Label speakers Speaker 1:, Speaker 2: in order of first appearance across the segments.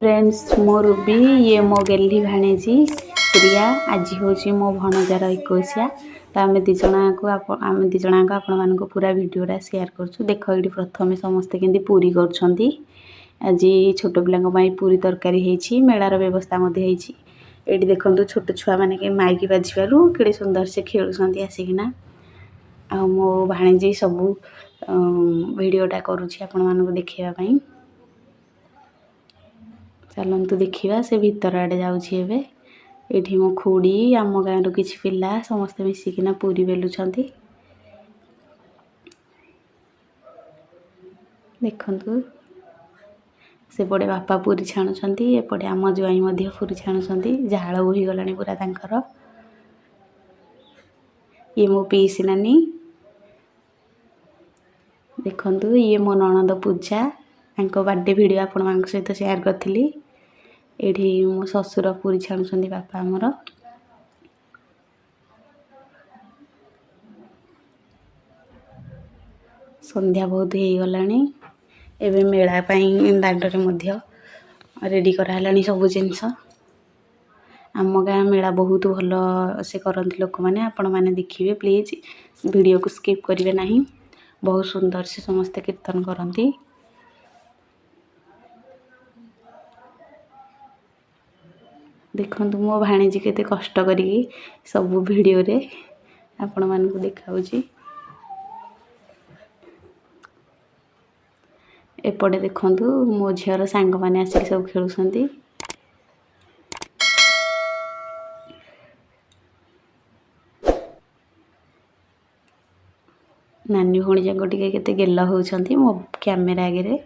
Speaker 1: Friends मो Ruby ये मो गेली भाणेजी प्रिया आज हूँ मो भणजार 21 तो आम दिजा को आम दिजा आपण मान पूरा वीडियोटा शेयर करूँ। देख ये प्रथम समस्ते केंदी पूरी कर आज छोट पिला पूरी तरकारी होती मेलार व्यवस्था ये देखो छोट छुआ मैंने माइक बाजू कि सुंदर से खेलुंट आसिकिना आ मो भाणेजी सबू वीडियोटा करुँची आपण मानक देखापी। चलतु देखा से भीतर आड़े जाऊँगी ये मो खुड़ी आम गाँव किसी पिला समस्ते मिसिकिना पूरी बेलुंट देखु सेपटे बापा पूरी छाणुंट एपटे आम ज्वाई पूरी छाणुंट झाड़ बोहीगला पूरा तांकर ये मो पीसी नानी देखु ये मो ननद पूजा बर्थडे वीडियो आपण मान सहित शेयर करी। ये मो ससुर पूरी छाणुंट बापा आमर संध्या बहुत हो गला एवं मेला दांडे रेडी कराला सब जिनस आम गाँ मेला बहुत भल से करती लोक मैंने आपण मैंने देखिए प्लीज वीडियो को स्किप करेंगे ना बहुत सुंदर से समस्ते कीर्तन करती। देखु मो भाणीजी केते कष्ट करी सब वीडियो रे आपण मानकु देखाउची। एपटे देखु मो झीर सांग मैंने आसिक सब खेलुंट नानी भौणी जाक टे गेल होती मो कैमेरा आगे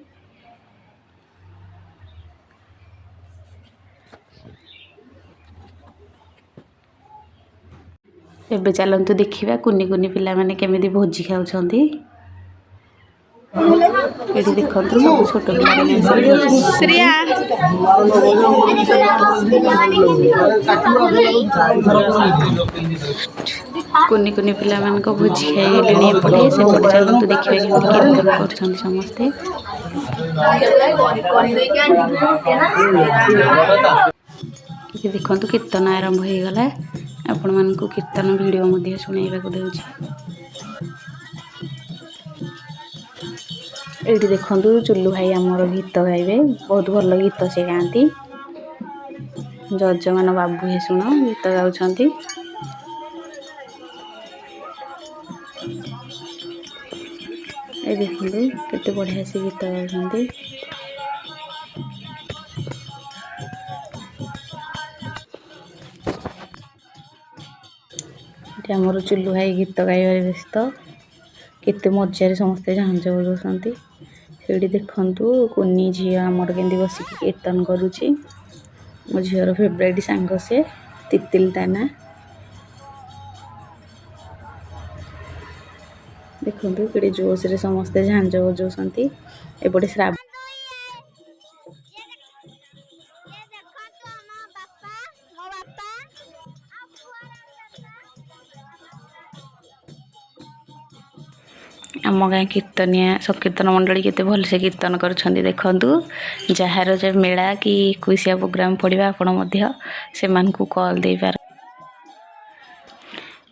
Speaker 1: एबे चलतु देखा कुनी कुनी पिला माने केमिति भोजी खाउछंती। ये देखो सब छोट पिला कुनी कुनी पिला मान को भोजी खाई एपटे सेपटे चलतु देखिए कीर्तन कर समस्ते। ये देखो कीर्तन आरंभ हो गला आपण मान को कीर्तन वीडियो शुणाइबा को देउछि। ये देखु चुल्लू भाई आमर गीत गाइबे बहुत भल गीत से गाँती जज मान बाबू हे शुण गीत गाँच ये देखु केते बढ़िया से गीत गाँच आमर चुल्लू भाई गीत गाइबार व्यस्त केते मजार समस्ते झांझ बजाउछंती। सेठी देखंतु कुनी झी आमर केंदी बसिक कीर्तन करुची मो झीर फेवरेट सांग से तितिल ताना देखंतु केड़े जोश रे समस्ते झांझ बजाउछंती। एपटे श्रावण आम गाँ कीर्तनिया संकीर्तन मंडली केते भल से कीर्तन करछंती। देखंतु जार जब मेला कि कुसिया प्रोग्राम पड़िबा आपण मध्य से मान को कॉल दे पार।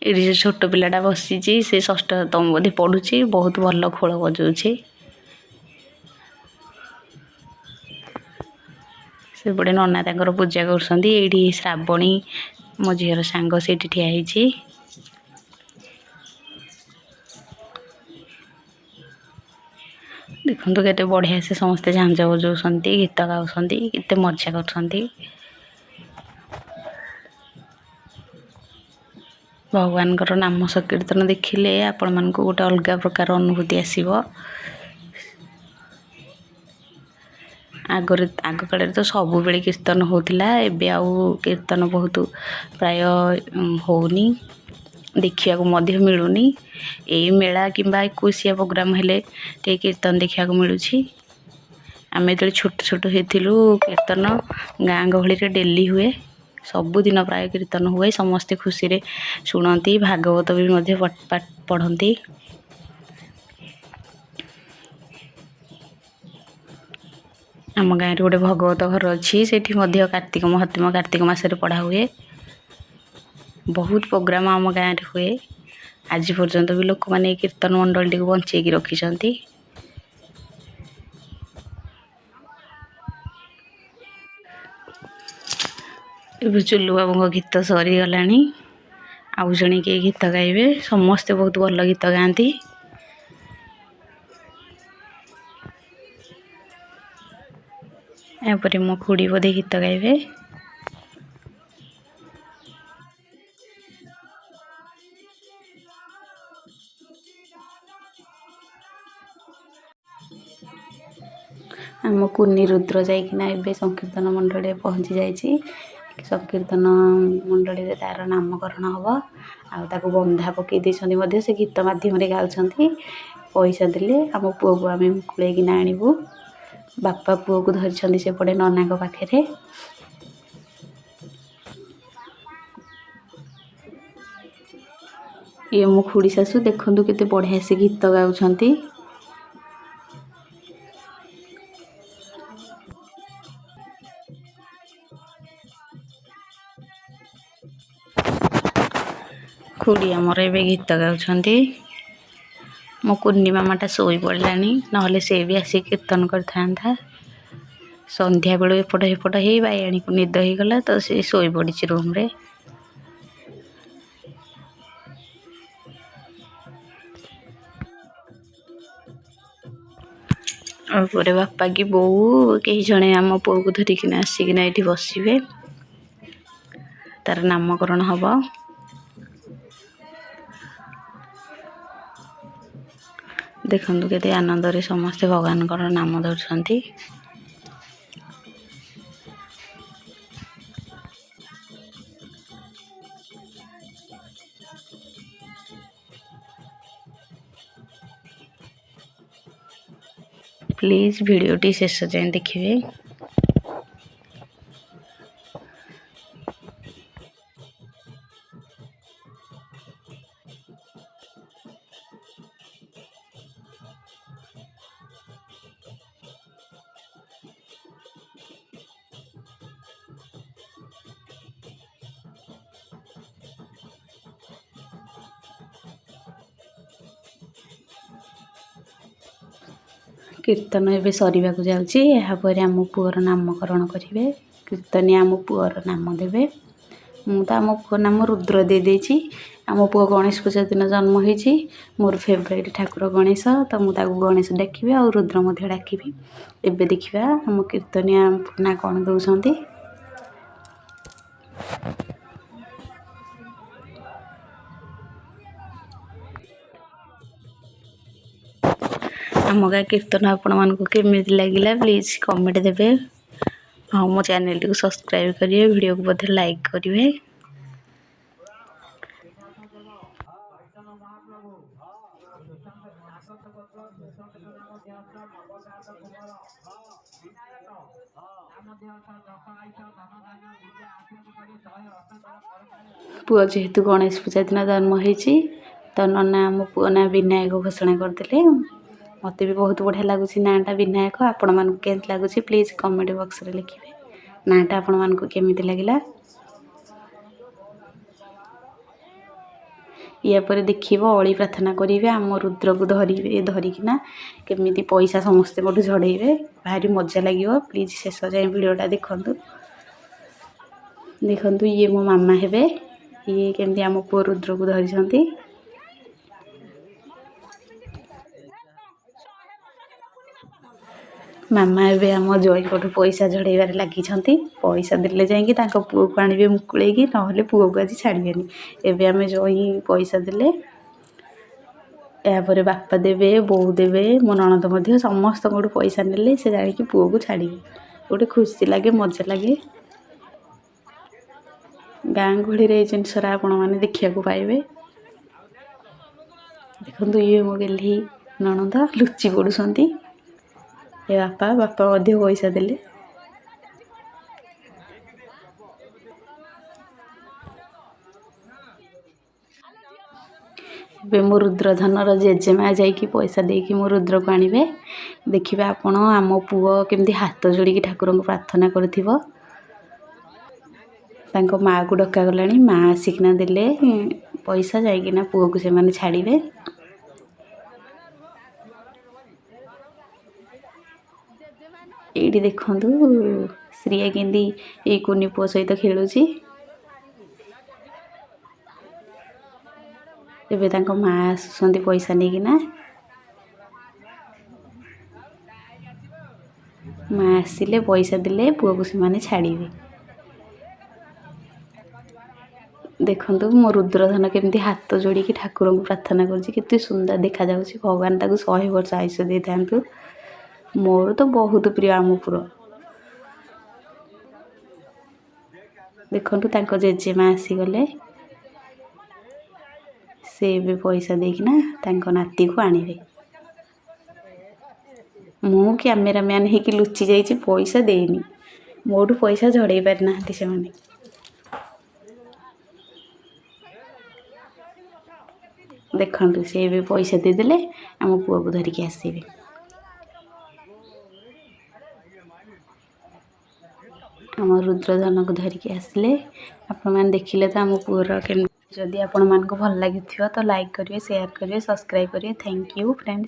Speaker 1: ये छोट पिलाटा बसी से षष्ठ तम बोधे पढ़ुची बहुत भल खोल बजाउची से बड़े नना तांकर पूजा करछंती। एठी श्रावणी मो झीर सांग से ठिया होईची देखु केते बढ़िया से समस्ते झांझ बजाउछंती गीत गाउछंती केते मजा करछंती। भगवान नाम संकीर्तन देखिले आपण मान को गोटे अलग प्रकार अनुभूति आसीबो। आग काल तो सब बेले कीर्तन होतिला एबे आउ कीर्तन बहुत प्राय होनी देखा मध्य मिलूनी यही मेला किंबा 21 प्रोग्राम हेले टे कीर्तन देखा मिलूँ। आम जो छोट छोट होइथिलु कीर्तन गाँ गहली रे डेली हुए सबुदिन प्राय कीर्तन हुए समस्ते खुशी रे शुणती भागवत भी मध्य पढ़ती। आम गाँव गोटे भगवत घर अच्छी से कार्तिक महात्म्य कार्तिक मासरे पढ़ा हुए बहुत प्रोग्राम आम गाँव हुए आज पर्यंत भी लोक मैंने कीर्तन मंडल टी बंचेकी रखिंट चुल्लू बाबू गीत सरीगला आउ जड़े किए गीत गाइबे समस्ते बहुत भल गीत गाती यापर मो खुड़ी बोधे गीत गाइबे आम कुनी रुद्र जाइकिना ए संकीर्तन मंडल पहुँची जाइए संकीर्तन मंडल तार नामकरण हम आउ बंधा पकई देते से गीत मध्यम गाँव पैसा देले आम पुओ को आम मुकुलना आणबू बापा पुओ को धरी सेपटे नना पाखे ये मो खुड़ी शाशु देखु केते बढ़िया से गीत गाँव खुड़ी आमर ए गीत गाँव मो कुन्नी मामाटा शोई पड़ा ना से भी आसिक कीर्तन कर संध्या बेलू एपट हेपट हो बाईणी को निद हो गला तो सी शोई पड़ी रूम रे और बापा की बो कई जड़े आम पुओ को धरिकिना आसिकिना ये बसवे तार नामकरण हम देखु केते आनंद रे समस्ते भगवान नाम धरछंती प्लीज वीडियोटी शेष जाए देखिए कीर्तन एवं सरीवा जापर आम पुअर नामकरण करेंगे कीर्तनिया आम पुअर नाम देवे मु तो आम पुओ नाम रुद्र दे देछि आम पुओ गणेश पूजा दिन जन्म होती मोर फेवरेट ठाकुर गणेश तो मुझे गणेश डाकि आ रुद्र डाकि एवं देखा आम कीर्तनिया ना कौन दौरान आम गाँ कीर्तन आपण मानक केमी लगे प्लीज कमेंट देवे हाँ मो चैनल टी सब्सक्राइब करेंगे वीडियो को बोधे लाइक करेंगे पुओ जेहेतु गणेश पूजा दिन जन्म होती तो नना आम पुओ ना विनायक घोषणा करते मत भी बहुत बढ़िया लगुच नाटा विनायक आपण मानक केमती लगुच प्लीज कमेंट बॉक्स रे लिखिए नाटा आपण मानक केमिति लगिला या पर देखिए अली प्रार्थना करेंगे आम रुद्र को धरिकिना केमिति पैसा समस्ते मोटू झड़े भारी मजा लगे प्लीज शेष जाए वीडियोटा देखु देखु ये मो मामा हेबे ये केमती आम पुओ रुद्र को धरी मामा एवं आम जई पटू पैसा झड़ाइबार लगी पैसा देले जाकि पुओ को आणवे मुकुलैकी ना पुओ को आज छाड़बेनि एवं आम जई पैसा देले यापर बापा देवे बोऊ देवे मो ननद समस्त पैसा नेले से जाकि पुओ को छाड़े गोटे खुशी लगे मजा लगे गाँ गहली जिनसरा आपण मैंने देखा पाइबे देखु ये मो गेली ननद लुचि पड़ुंट ए बापा बापा पैसा देले ଏବେ ମୋ ରୁଦ୍ରଧନର ଜେଜେମା ଯାଇକି ପଇସା ଦେଇକି ମୋ ରୁଦ୍ରକୁ ଆଣିବେ। ଦେଖିବେ ଆପଣ ଆମ ପୁଅ କେମିତି ହାତ ଯୋଡ଼ିକି ଠାକୁରଙ୍କୁ ପ୍ରାର୍ଥନା କରୁଥିବ। ତାଙ୍କ ମାଆକୁ ଡକାଗଲାଣି, ମା ଆସିକିନା ଦେଲେ ପଇସା, ଯାଇକିନା ପୁଅକୁ ସେମାନେ ଛାଡ଼ିବେ। ଏଇଠି ଦେଖନ୍ତୁ ଶ୍ରିୟା କେମିତି ଏଇ କୁନି ପୁଅ ସହିତ ଖେଳୁଛି। ଏବେ ତାଙ୍କ ମା ଆସୁଛନ୍ତି ପଇସା ନେଇକିନା। ମା ଆସିଲେ ପଇସା ଦେଲେ ପୁଅକୁ ସେମାନେ ଛାଡ଼ିବେ। ଦେଖନ୍ତୁ ମୋ ରୁଦ୍ରଧନ କେମିତି ହାତ ଯୋଡ଼ିକି ଠାକୁରଙ୍କୁ ପ୍ରାର୍ଥନା କରୁଛି, କେତେ ସୁନ୍ଦର ଦେଖାଯାଉଛି। ଭଗବାନ ତାକୁ 100 ବର୍ଷ ଆୟୁଷ ଦେଇଥାନ୍ତୁ। ମୋର ତ ବହୁତ ପ୍ରିୟ ଆମ ପୁଅ। ଦେଖନ୍ତୁ ତାଙ୍କ ଜେଜେମା ଆସିଗଲେ, ସେ ଏବେ ପଇସା ଦେଇକିନା ତାଙ୍କ ନାତିକୁ ଆଣିବେ। ମୁଁ କ୍ୟାମେରାମ୍ୟାନ୍ ହେଇକି ଲୁଚି ଯାଇଛି, ପଇସା ଦେଇନି। ମୋଠୁ ପଇସା ଝଡ଼େଇ ପାରିନାହାନ୍ତି ସେମାନେ। ଦେଖନ୍ତୁ ସେ ଏବେ ପଇସା ଦେଇଦେଲେ, ଆମ ପୁଅକୁ ଧରିକି ଆସିବେ। ଆମ ରୁଦ୍ରଧନକୁ ଧରିକି ଆସିଲେ। ଆପଣମାନେ ଦେଖିଲେ ତ ଆମ ପୁଅର କେମିତି। ଯଦି ଆପଣମାନଙ୍କୁ ଭଲ ଲାଗିଥିବ ତ ଲାଇକ୍ କରିବେ, ସେୟାର କରିବେ, ସବସ୍କ୍ରାଇବ୍ କରିବେ। Thank you friends.